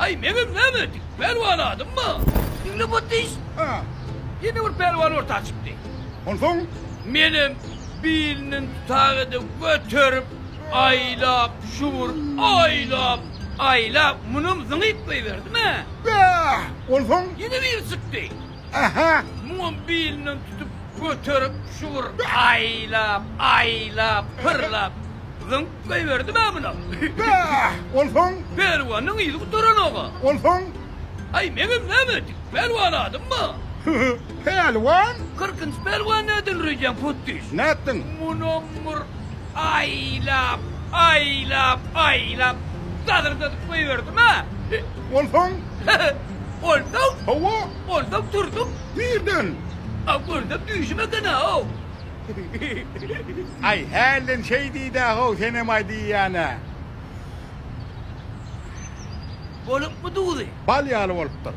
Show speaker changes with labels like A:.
A: Ay benim ne mi? Pelvan adım mı? Dinle batış.
B: Ha.
A: Yine bir pelvan orta çıktı.
B: Ondan
A: Benim birinin tutağını götürüp aylap şuur aylap bunun zıngıp koyuverdi mi?
B: be. Ondan
A: Yine bir sıktı.
B: aha.
A: Bunun birinin tutup götürüp şuur aylap pırlap zıngıp koyuverdi mi bunu?
B: Be. Ondan
A: Pelvanın iyisi duran oğa.
B: ondan
A: Ay benim ne mi? Pelvan adım mı?
B: Pelvan
A: 40. pelvan nedir ricam puttiş?
B: ne ettin?
A: Munomur aylap dadır koyuverdim ha.
B: Ondan hava
A: Oldum durdum.
B: birden.
A: Burada düşme gana o.
B: Ay halen şey değil de o senem aydı yani.
A: Olup mu doğdu?
B: Bal yağlı olup dur.